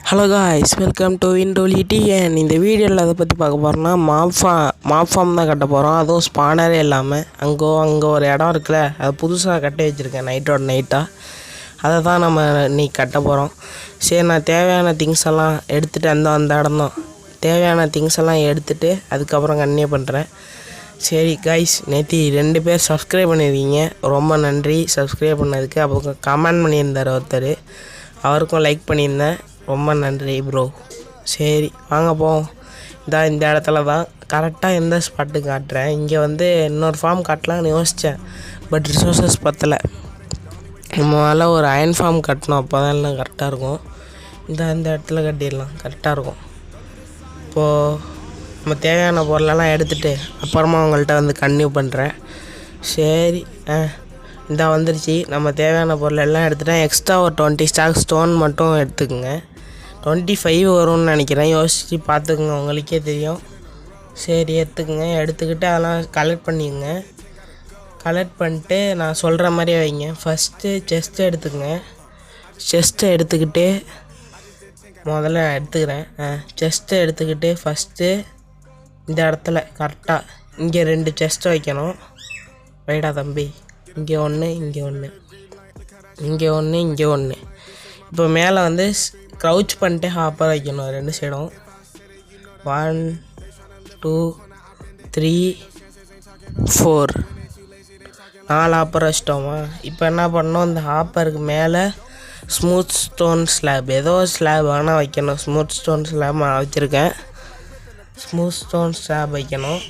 Hello guys, welcome to விண்டோலிடிஎன். இந்த வீடியோவில் அதை பற்றி பார்க்க போகிறோன்னா மாப் ஃபார்ம் தான் கட்ட போகிறோம். அதுவும் ஸ்பானரே இல்லாமல் அங்கே ஒரு இடம் இருக்குல்ல, அதை புதுசாக கட்டி வச்சுருக்கேன் நைட்டாக. அதை தான் நம்ம இன்றைக்கி கட்ட போகிறோம். சரி, நான் தேவையான திங்ஸ் எல்லாம் எடுத்துகிட்டு அந்த இடம் தான் தேவையான திங்ஸ் எல்லாம் எடுத்துகிட்டு அதுக்கப்புறம் கன்டினியூ பண்ணுறேன். சரி காய்ஸ், நேற்று 2 பேர் சப்ஸ்கிரைப் பண்ணியிருக்கீங்க, ரொம்ப நன்றி சப்ஸ்கிரைப் பண்ணதுக்கு. அப்போ கமெண்ட் பண்ணியிருந்தார் ஒருத்தர், அவருக்கும் லைக் பண்ணியிருந்தேன், ரொம்ப நன்றி ப்ரோ. சரி வாங்க போவோம். இந்த இடத்துல தான் கரெக்டாக எந்த ஸ்பாட்டுக்கு காட்டுறேன். இங்கே இன்னொரு ஃபார்ம் காட்டலாம்னு யோசித்தேன், பட் ரிசோர்ஸஸ் பத்தலை. முதல்ல ஒரு அயன் ஃபார்ம் கட்டணும், அப்போ தான் எல்லாம் கரெக்டாக இருக்கும். இந்த இடத்துல கட்டிடலாம், கரெக்டாக இருக்கும். இப்போது நம்ம தேவையான பொருளெல்லாம் எடுத்துகிட்டு அப்புறமா உங்கள்கிட்ட கன்டினியூ பண்ணுறேன். சரி, வந்துருச்சு. நம்ம தேவையான பொருள் எல்லாம் எடுத்துகிட்டேன். எக்ஸ்ட்ரா ஒரு 20 ஸ்டாக் ஸ்டோன் மட்டும் எடுத்துக்கோங்க. 25 வரும்னு நினைக்கிறேன், யோசித்து பார்த்துக்குங்க, உங்களுக்கே தெரியும். சரி எடுத்துக்கோங்க. எடுத்துக்கிட்டு அதெல்லாம் கலெக்ட் பண்ணிக்கோங்க. கலெக்ட் பண்ணிட்டு நான் சொல்கிற மாதிரியே வைங்க. ஃபஸ்ட்டு செஸ்ட்டை எடுத்துக்கோங்க. செஸ்ட்டை எடுத்துக்கிட்டு முதல்ல எடுத்துக்கிறேன். செஸ்ட்டை எடுத்துக்கிட்டு ஃபஸ்ட்டு இந்த இடத்துல கரெக்டாக இங்கே 2 செஸ்ட்டை வைக்கணும். வைடா தம்பி, இங்கே ஒன்று, இங்கே ஒன்று, இங்கே ஒன்று, இங்கே ஒன்று. இப்போ மேலே க்ரௌச் பண்ணிட்டு ஹாப்பர் வைக்கணும் 2 சைடும். 1 2 3 4 4 ஹாப்பர் வச்சிட்டோமா? இப்போ என்ன பண்ணோம், இந்த ஹாப்பருக்கு மேலே ஸ்மூத் ஸ்டோன் ஸ்லாப், ஏதோ ஸ்லாப் வேணால் வைக்கணும். ஸ்மூத் ஸ்டோன் ஸ்லாப் வச்சுருக்கேன். ஸ்மூத் ஸ்டோன் ஸ்லாப் வைக்கணும்.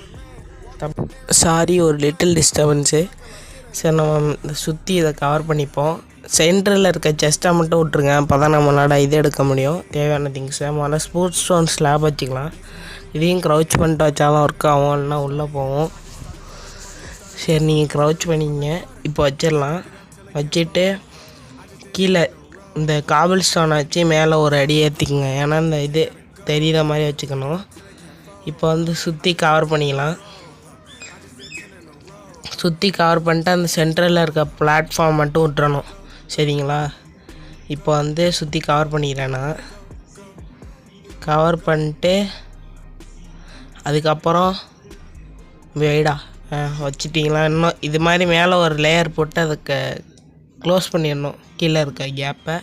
சாரி, ஒரு லிட்டில் டிஸ்டர்பன்ஸு. சரி, நம்ம சுற்றி இதை கவர் பண்ணிப்போம். சென்டரில் இருக்க செஸ்ட்டை மட்டும் விட்ருங்க, அப்போ தான் நம்மளோட இது எடுக்க முடியும், தேவையான திங்ஸை. முதல்ல ஸ்மூத் ஸ்டோன் ஸ்லாப் வச்சுக்கலாம். இதையும் க்ரௌச் பண்ணிட்டு வச்சாலும் ஒர்க் ஆகும், இல்லைனா உள்ளே போகும். சரி, நீங்கள் க்ரௌச் பண்ணிங்க. இப்போ வச்சிடலாம். வச்சுட்டு கீழே இந்த காபிள் ஸ்டோனை வச்சு மேலே ஒரு அடி ஏற்றிக்குங்க. ஏன்னா இந்த இது தெரிகிற மாதிரி வச்சுக்கணும். இப்போ சுற்றி கவர் பண்ணிக்கலாம். சுற்றி கவர் பண்ணிட்டு அந்த சென்டரில் இருக்க பிளாட்ஃபார்ம் மட்டும் விட்டுறணும், சரிங்களா? இப்போ சுற்றி கவர் பண்ணிக்கிறேன் நான். கவர் பண்ணிட்டு அதுக்கப்புறம் வைடா வச்சிட்டிங்களா? இன்னும் இது மாதிரி மேலே ஒரு லேயர் போட்டு அதுக்கு க்ளோஸ் பண்ணிடணும், கீழே இருக்க கேப்பை.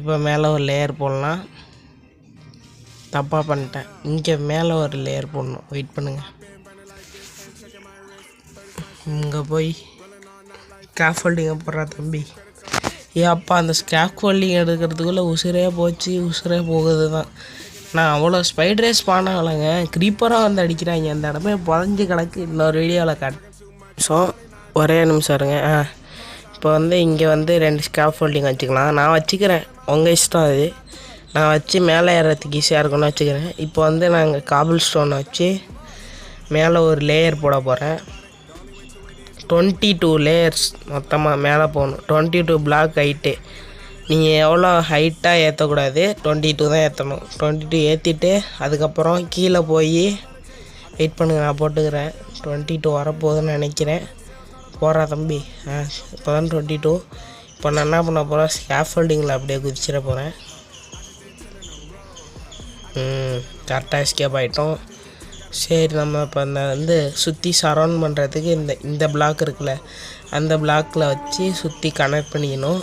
இப்போ மேலே ஒரு லேயர் போடலாம். தப்பாக பண்ணிட்டேன், இங்கே மேலே ஒரு லேயர் போடணும். வெயிட் பண்ணுங்கள், இங்கே போய் ஸ்கேஃபோல்டிங்கை போடுறா தம்பி. அப்பா, அந்த ஸ்கேஃபோல்டிங் எடுக்கிறதுக்குள்ளே உசுரே போகுது தான். நான் அவ்வளோ ஸ்பைடரே ஸ்பான் ஆகலைங்க, க்ரீப்பராக அடிக்கிறாங்க. அந்த இடமே புதஞ்சி கிடக்கு. இன்னொரு வீடியோவில் ஸோ ஒரே நிமிஷம் இருங்க. இப்போ இங்கே 2 ஸ்கேஃபோல்டிங் வச்சுக்கலாம். நான் வச்சுக்கிறேன், உங்கள் இஷ்டம் அது. நான் வச்சு மேலே ஏறத்துக்கு ஈஸியாக இருக்குன்னு வச்சுக்கிறேன். இப்போ நாங்கள் காபிள் ஸ்டோனை வச்சு மேலே ஒரு லேயர் போட போகிறேன். 22 லேயர்ஸ் மொத்தமாக மேலே போகணும். 22 பிளாக் ஹைட்டு. நீங்கள் எவ்வளோ ஹைட்டாக ஏற்றக்கூடாது, 22 தான் ஏற்றணும். 22 ஏற்றிட்டு அதுக்கப்புறம் கீழே போய் வெயிட் பண்ணுங்கள், நான் போட்டுக்கிறேன். 22 வரப்போகுதுன்னு நினைக்கிறேன். போகிறா தம்பி. இப்போ தான் 22. இப்போ நான் என்ன பண்ண போகிறேன், ஸ்கேஃபோல்டிங்கில் அப்படியே குதிச்சிட போகிறேன். கரெக்டாக எஸ்கேப் ஆகிட்டோம். சரி, நம்ம இப்போ சுற்றி சரௌண்ட் பண்ணுறதுக்கு இந்த பிளாக் இருக்குல்ல, அந்த பிளாக்கில் வச்சு சுற்றி கனெக்ட் பண்ணிக்கணும்.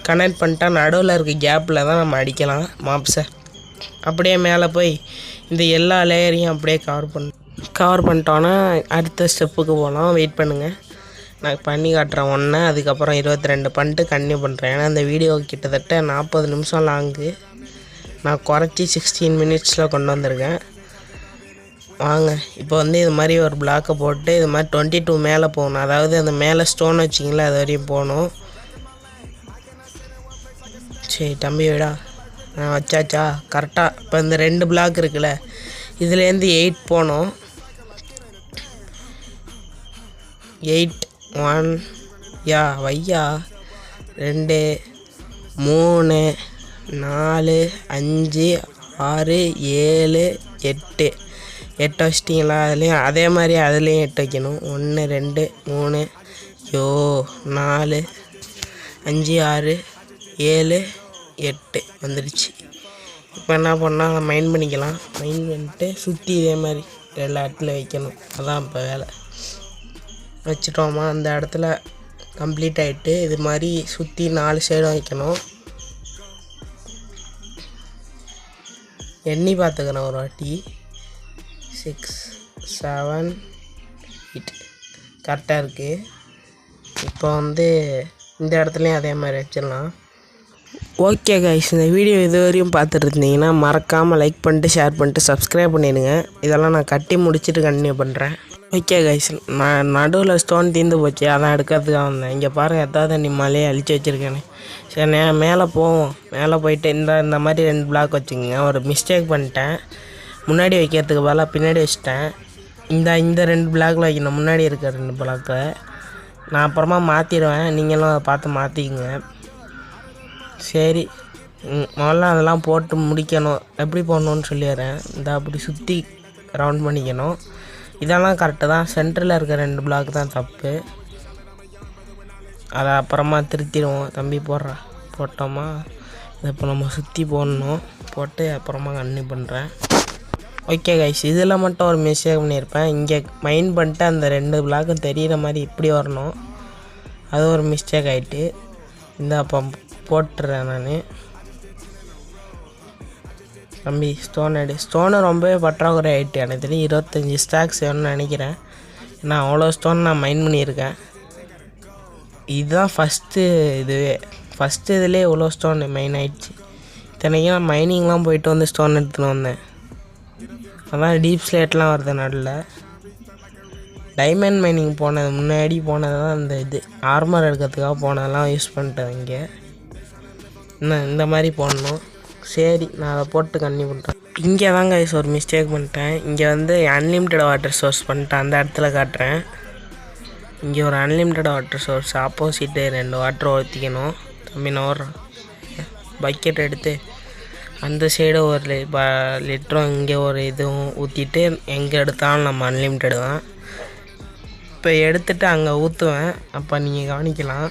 கனெக்ட் பண்ணிட்டா நடுவில் இருக்க கேப்பில் தான் நம்ம அடிக்கலாம் மாப்ஸை. அப்படியே மேலே போய் இந்த எல்லா லேயரையும் அப்படியே கவர் பண்ணிட்டோன்னா அடுத்த ஸ்டெப்புக்கு போகலாம். வெயிட் பண்ணுங்கள், நான் பண்ணி காட்டுறேன் ஒன்று. அதுக்கப்புறம் 22 பண்ணிட்டு கன்டினியூ பண்ணுறேன். ஏன்னா இந்த வீடியோ கிட்டத்தட்ட 40 நிமிஷம் லாங்கு. நான் குறைச்சி 16 மினிட்ஸில் கொண்டு வந்திருக்கேன். வாங்க, இப்போ இது மாதிரி ஒரு பிளாக்கை போட்டு இது மாதிரி 22 மேலே போகணும். அதாவது அந்த மேலே ஸ்டோன் வச்சிங்களா, அது வரையும் போகணும். சரி தம்பி, விடா வச்சாச்சா கரெக்டாக. இப்போ இந்த 2 பிளாக் இருக்குல்ல, இதுலேருந்து 8 போகணும். 8 1 வையா 2 3 4 5 6 7 8 வச்சிட்டிங்களா? அதுலேயும் அதே மாதிரி அதுலேயும் 8 வைக்கணும். 1 2 3 4 5 6 7 8 வந்துடுச்சு. இப்போ என்ன பண்ணால் மைண்ட் பண்ணிக்கலாம். மைண்ட் பண்ணிட்டு சுற்றி இதே மாதிரி எல்லா இடத்துல வைக்கணும். அதான் இப்போ வேலை. வச்சுட்டோமா, அந்த இடத்துல கம்ப்ளீட் ஆகிட்டு இது மாதிரி சுற்றி 4 சைடும் வைக்கணும். எண்ணி பார்த்துக்கிறேன் ஒரு வாட்டி. 6 7 8 கரெக்டாக இருக்குது. இப்போ இந்த இடத்துலையும் அதே மாதிரி வச்சிடலாம். ஓகே கைஸ், இந்த வீடியோ இது வரையும் பார்த்துட்டு இருந்தீங்கன்னா மறக்காமல் லைக் பண்ணிட்டு ஷேர் பண்ணிட்டு சப்ஸ்கிரைப் பண்ணிடுங்க. இதெல்லாம் நான் கட்டி முடிச்சுட்டு கண்டினியூ பண்ணுறேன். ஓகே கைஸ், நான் நடுவில் ஸ்டோன் தீர்ந்து போச்சு, அதான் எடுக்கிறதுக்காக வந்தேன். இங்கே பாருங்கள், எதாவது தண்ணி மலையை அழிச்சு வச்சுருக்கேன்னு. சரி, மேலே போவோம். மேலே போயிட்டு இந்த மாதிரி 2 பிளாக் வச்சுக்கோங்க. ஒரு மிஸ்டேக் பண்ணிட்டேன். முன்னாடி வைக்கிறதுக்கு பதிலாக பின்னாடி வச்சுட்டேன். இந்த 2 பிளாக்கில் வைக்கணும். முன்னாடி இருக்கிற 2 பிளாக்கை நான் அப்புறமா மாற்றிடுவேன். நீங்களும் அதை பார்த்து மாற்றிக்குங்க. சரி, முதல்ல அதெல்லாம் போட்டு முடிக்கணும். எப்படி போடணுன்னு சொல்லிடுறேன். இந்த அப்படி சுற்றி ரவுண்ட் பண்ணிக்கணும். இதெல்லாம் கரெக்டு தான். சென்டரில் இருக்க 2 பிளாக் தான் தப்பு. அதை அப்புறமா திருத்திடுவோம். தம்பி போட்டோமா, இதை இப்போ நம்ம சுற்றி போடணும். போட்டு அப்புறமா கண்டினியூ பண்ணுறேன். ஓகே கைஸ், இதில் மட்டும் ஒரு மிஸ்டேக் பண்ணியிருப்பேன். இங்கே மைண்ட் பண்ணிட்டு அந்த 2 பிளாக்கும் தெரிகிற மாதிரி இப்படி வரணும். அது ஒரு மிஸ்டேக் ஆகிட்டு இந்த அப்போ போட்டுறேன் நான். தம்பி ஸ்டோனு ரொம்பவே பற்றாக்குறை ஆகிட்டு. எனக்கு தெரியும் 25 ஸ்டாக்ஸ் வேணும்னு நினைக்கிறேன். நான் அவ்வளோ ஸ்டோன் நான் மைண்ட் பண்ணியிருக்கேன். இதுதான் ஃபஸ்ட்டு இதுலேயே இவ்வளோ ஸ்டோன் மைன் ஆகிடுச்சு. இத்தனைக்கும் நான் மைனிங்லாம் போயிட்டு ஸ்டோன் எடுத்துன்னு வந்தேன். அதான் டீப் ஸ்லேட்லாம் வருது நடுவில். டைமண்ட் மைனிங் முன்னாடி போனது தான் இந்த ஆர்மர் எடுக்கிறதுக்காக போனதெல்லாம் யூஸ் பண்ணிட்டேன். இங்கே இந்த மாதிரி போடணும். சரி, நான் அதை போட்டு கண்டினியூ பண்ணுறேன். இங்கே தாங்க ஒரு மிஸ்டேக் பண்ணிட்டேன். இங்கே அன்லிமிட்டட் வாட்டர் சோர்ஸ் பண்ணிட்டேன். அந்த இடத்துல காட்டுறேன். இங்கே ஒரு unlimited water source opposite 2 water ஊற்றிக்கணும். தம்பி நான் ஓடுறேன். பக்கெட் எடுத்து அந்த சைடு ஒரு லிட்டரும் இங்கே ஒரு இதுவும் ஊற்றிட்டு எங்கே எடுத்தாலும் நம்ம அன்லிமிட்டடு தான். இப்போ எடுத்துகிட்டு அங்கே ஊற்றுவேன். அப்போ நீங்கள் கவனிக்கலாம்.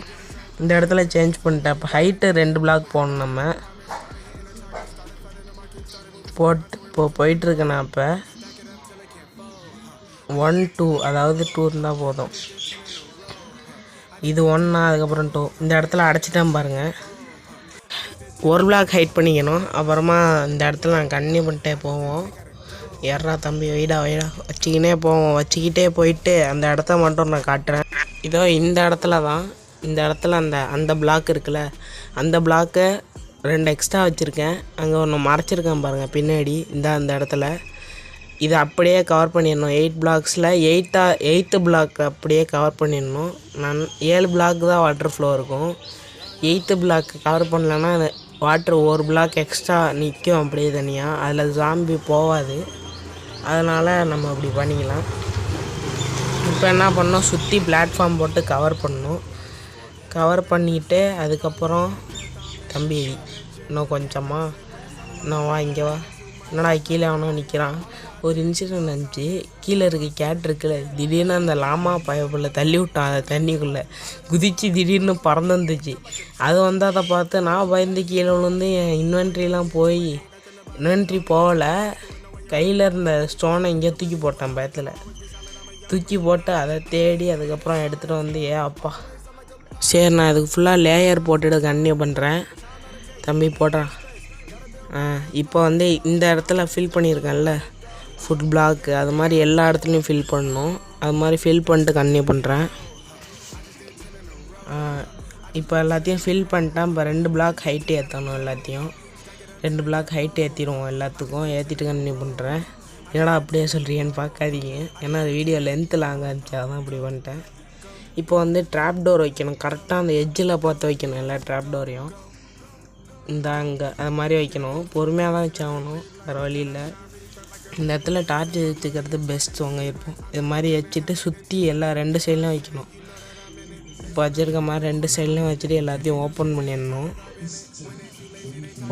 இந்த இடத்துல சேஞ்ச் பண்ணிட்டேன். இப்போ ஹைட்டு 2 பிளாக் போடணும். நம்ம போயிட்டுருக்கேண்ணா. இப்போ 1 2 அதாவது 2 இருந்தால் போதும். இது 1 அதுக்கப்புறம் 2. இந்த இடத்துல அடைச்சிட்டேன் பாருங்கள். 1 பிளாக் ஹைட் பண்ணிக்கணும். அப்புறமா இந்த இடத்துல நான் கண்டினியூ பண்ணிட்டே போவோம். ஏறா தம்பி, வைடா வச்சுக்கினே போவோம். வச்சுக்கிட்டே போயிட்டு அந்த இடத்த மட்டும் நான் காட்டுறேன். இதோ இந்த இடத்துல தான். இந்த இடத்துல அந்த பிளாக் இருக்குல்ல, அந்த பிளாக்கை 2 எக்ஸ்ட்ரா வச்சுருக்கேன். அங்கே ஒன்று மறைச்சிருக்கேன் பாருங்கள் பின்னாடி. அந்த இடத்துல இதை அப்படியே கவர் பண்ணிடணும். 8 பிளாக்ஸில் 8th பிளாக் அப்படியே கவர் பண்ணிடணும். நான் 7 பிளாக் தான் வாட்டர் ஃப்ளோ இருக்கும். 8th பிளாக் கவர் பண்ணலன்னா வாட்ரு 1 பிளாக் எக்ஸ்ட்ரா நிற்கும் அப்படியே தனியாக. அதில் ஜாம்பி போகாது. அதனால் நம்ம அப்படி பண்ணிக்கலாம். இப்போ என்ன பண்ணோம், சுற்றி பிளாட்ஃபார்ம் போட்டு கவர் பண்ணணும். கவர் பண்ணிவிட்டு அதுக்கப்புறம் தம்பி இன்னும் கொஞ்சமா இன்னும் வா, இங்கே வா. என்னடா கீழே அவனும் நிற்கிறான். ஒரு இன்சிடென்ட் இருந்துச்சு. கீழே இருக்க கேட் இருக்குல்ல, திடீர்னு அந்த லாமா பயப்புள்ள தள்ளி விட்டான். அதை தண்ணிக்குள்ளே குதித்து திடீர்னு பறந்து வந்துச்சு. அது அதை பார்த்து நான் பயந்து கீழே விழுந்து என் இன்வென்ட்ரிலாம் போய் இன்வென்ட்ரி போகலை. கையில் இருந்த ஸ்டோனை இங்கே தூக்கி போட்டேன். பயத்தில் தூக்கி போட்டு அதை தேடி அதுக்கப்புறம் எடுத்துகிட்டு அப்பா. சரி, நான் அதுக்கு ஃபுல்லாக லேயர் போட்டுட்டு கண்டினியூ பண்ணுறேன். தம்பி போடுறான். இப்போ இந்த இடத்துல ஃபில் பண்ணியிருக்கேன்ல ஃபுட் பிளாக்கு, அது மாதிரி எல்லா இடத்துலையும் ஃபில் பண்ணணும். அது மாதிரி ஃபில் பண்ணிட்டு கண்டினியூ பண்ணுறேன். இப்போ எல்லாத்தையும் ஃபில் பண்ணிட்டேன். இப்போ 2 பிளாக் ஹைட்டு ஏற்றணும். எல்லாத்தையும் 2 பிளாக் ஹைட்டு ஏற்றிடுவோம். எல்லாத்துக்கும் ஏற்றிட்டு கண்டினியூ பண்ணுறேன். என்னடா அப்படியே சொல்கிறீங்கன்னு பார்க்காதீங்க, ஏன்னா அது வீடியோ லென்த்து லாங்காக இருந்துச்சு, அதான் அப்படி பண்ணிட்டேன். இப்போ ட்ராப் டோர் வைக்கணும். கரெக்டாக அந்த எட்ஜில் பார்த்து வைக்கணும் எல்லா ட்ராப் டோரையும். அங்கே அது மாதிரி வைக்கணும். பொறுமையாக தான் வச்சாகணும், வேறு வழி இல்லை. இந்த இடத்துல டார்ச் வச்சுக்கிறது பெஸ்ட். இருப்போம் இது மாதிரி வச்சுட்டு சுற்றி எல்லா 2 சைட்லையும் வைக்கணும். இப்போ வச்சுருக்க மாதிரி 2 சைட்லையும் வச்சுட்டு எல்லாத்தையும் ஓப்பன் பண்ணிடணும்.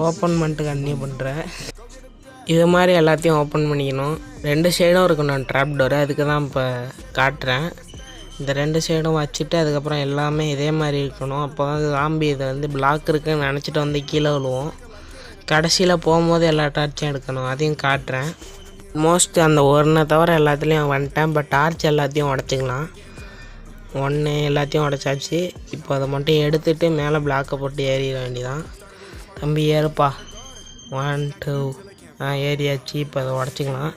ஓப்பன் பண்ணிட்டு கண்டினியூ பண்ணுறேன். இது மாதிரி எல்லாத்தையும் ஓப்பன் பண்ணிக்கணும். 2 சைடும் இருக்கணும் ட்ராப் டோரு, அதுக்கு தான் இப்போ காட்டுறேன். இந்த 2 சைடும் வச்சுட்டு அதுக்கப்புறம் எல்லாமே இதே மாதிரி இருக்கணும். அப்போ தான் ஜாம்பி இதை பிளாக் இருக்குன்னு நினச்சிட்டு கீழே விழுவோம். கடைசியில் போகும்போது எல்லா டார்ச்சும் எடுக்கணும், அதையும் காட்டுறேன். மோஸ்ட் அந்த ஒன்றை தவிர எல்லாத்துலேயும் வந்துட்டேன். பட் டார்ச் எல்லாத்தையும் உடச்சிக்கலாம். ஒன்று எல்லாத்தையும் உடச்சாச்சு. இப்போ அதை மட்டும் எடுத்துகிட்டு மேலே பிளாக்கை போட்டு ஏறிட வேண்டியதான். தம்பி ஏறுப்பா. 1 2 ஏறியாச்சு. இப்போ அதை உடச்சிக்கலாம்.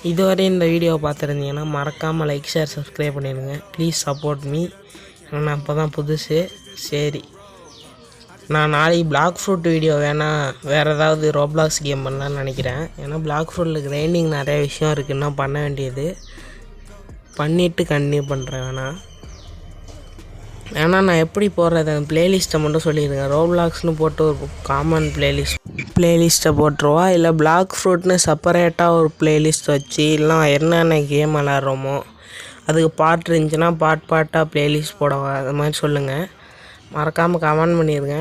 இதுவரை இந்த வீடியோவை பார்த்துருந்தீங்கன்னா மறக்காமல் லைக் ஷேர் சப்ஸ்கிரைப் பண்ணிடுங்க. Please support me. ஏன்னா அப்போ தான் புதுசு. சரி, நான் நாளைக்கு பிளாக் ஃப்ரூட் வீடியோ வேறு ஏதாவது ரோப்ளாக்ஸ் கேம் பண்ணலான்னு நினைக்கிறேன். ஏன்னா பிளாக் ஃப்ரூட்டில் கிரைண்டிங் நிறைய விஷயம் இருக்குது இன்னும் பண்ண வேண்டியது. பண்ணிவிட்டு கண்டினியூ பண்ணுறேன். ஏன்னா நான் எப்படி போடுறது அந்த ப்ளேலிஸ்ட்டை மட்டும் சொல்லியிருக்கேன். ரோப்ளாக்ஸ்னு போட்டு ஒரு காமன் ப்ளேலிஸ்ட்டை போட்டுருவா, இல்லை பிளாக் ஃப்ரூட்னு செப்பரேட்டாக ஒரு ப்ளேலிஸ்ட் வச்சு, இல்லைனா என்னென்ன கேம் விளாட்றோமோ அதுக்கு பாட்டு இருந்துச்சுன்னா பாட்டாக ப்ளேலிஸ்ட் போடவா, அது மாதிரி சொல்லுங்கள். மறக்காமல் கமெண்ட் பண்ணிடுங்க.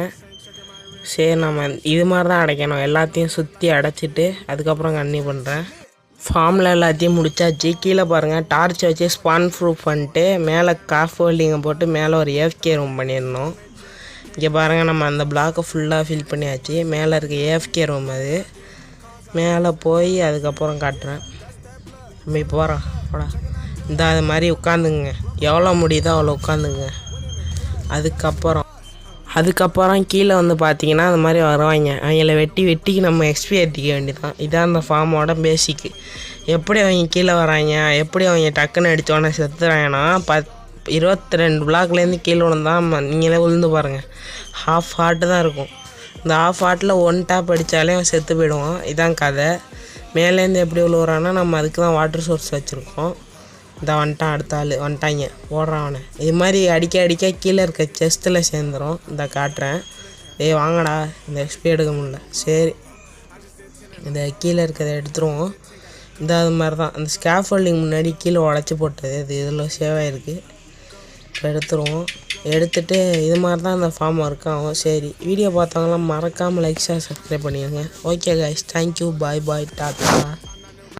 சரி, நம்ம இது மாதிரி தான் அடைக்கணும். எல்லாத்தையும் சுற்றி அடைச்சிட்டு அதுக்கப்புறம் கண்டினியூ பண்ணுறேன். ஃபார்மில் எல்லாத்தையும் முடிச்சாச்சு. கீழே பாருங்கள், டார்ச் வச்சு ஸ்பான் ப்ரூஃப் பண்ணிட்டு மேலே காஃப் ஹோல்டிங்கை போட்டு மேலே ஒரு ஏஎஃப்கே ரூம் பண்ணிடணும். இங்கே பாருங்கள், நம்ம அந்த பிளாக்கை ஃபுல்லாக ஃபில் பண்ணியாச்சு. மேலே இருக்க ஏஎஃப்கே ரூம் அது. மேலே போய் அதுக்கப்புறம் காட்டுறேன். நம்ம இப்போ போகிறோம் போடா. இந்த அது மாதிரி உட்காந்துங்க, எவ்வளோ முடியுதோ அவ்வளோ உட்காந்துங்க. அதுக்கப்புறம் கீழே வந்து பார்த்தீங்கன்னா அந்த மாதிரி வருவாங்க. அவங்கள வெட்டி நம்ம எக்ஸ்பி ஏற்றிக்க வேண்டியதான். இதான் அந்த ஃபார்மோட பேசிக்கு. எப்படி அவங்க கீழே வராங்க, எப்படி அவங்க டக்குன்னு அடித்தோடனே செத்துறாங்கன்னா 22 பிளாக்லேருந்து கீழே விழுந்தான். நீங்களே விழுந்து பாருங்கள், ஹாஃப் ஹார்ட்டு தான் இருக்கும். இந்த ஹாஃப் ஹார்ட்டில் 1 டேப் அடித்தாலே அவன் செத்து போயிடுவான். இதான் கதை. மேலேருந்து எப்படி விழுவுறான்னா நம்ம அதுக்கு தான் வாட்டர் சோர்ஸ் வச்சுருக்கோம். இந்த வந்துட்டான், அடுத்த ஆள் வந்துட்டாங்க, ஓடுறான் அவனை. இது மாதிரி அடிக்க கீழே இருக்க செஸ்ட்டில் சேர்ந்துடும். இந்த காட்டுறேன். வாங்கடா, இந்த எக்ஸ்பி எடுக்க முடியல. சரி, இந்த கீழே இருக்கிறத எடுத்துருவோம். இந்த அது மாதிரி தான் அந்த ஸ்கேஃபோல்டிங் முன்னாடி கீழே உடச்சி போட்டது, இது இதில் சேவ் ஆகிருக்கு. இப்போ எடுத்துருவோம். எடுத்துகிட்டு இது மாதிரி தான் அந்த ஃபார்ம் ஒர்க் ஆகும். சரி, வீடியோ பார்த்தவங்களாம் மறக்காமல் லைக் ஷேர் சப்ஸ்கிரைப் பண்ணிடுங்க. ஓகே கைஸ், தேங்க்யூ, பாய் டாட்டா.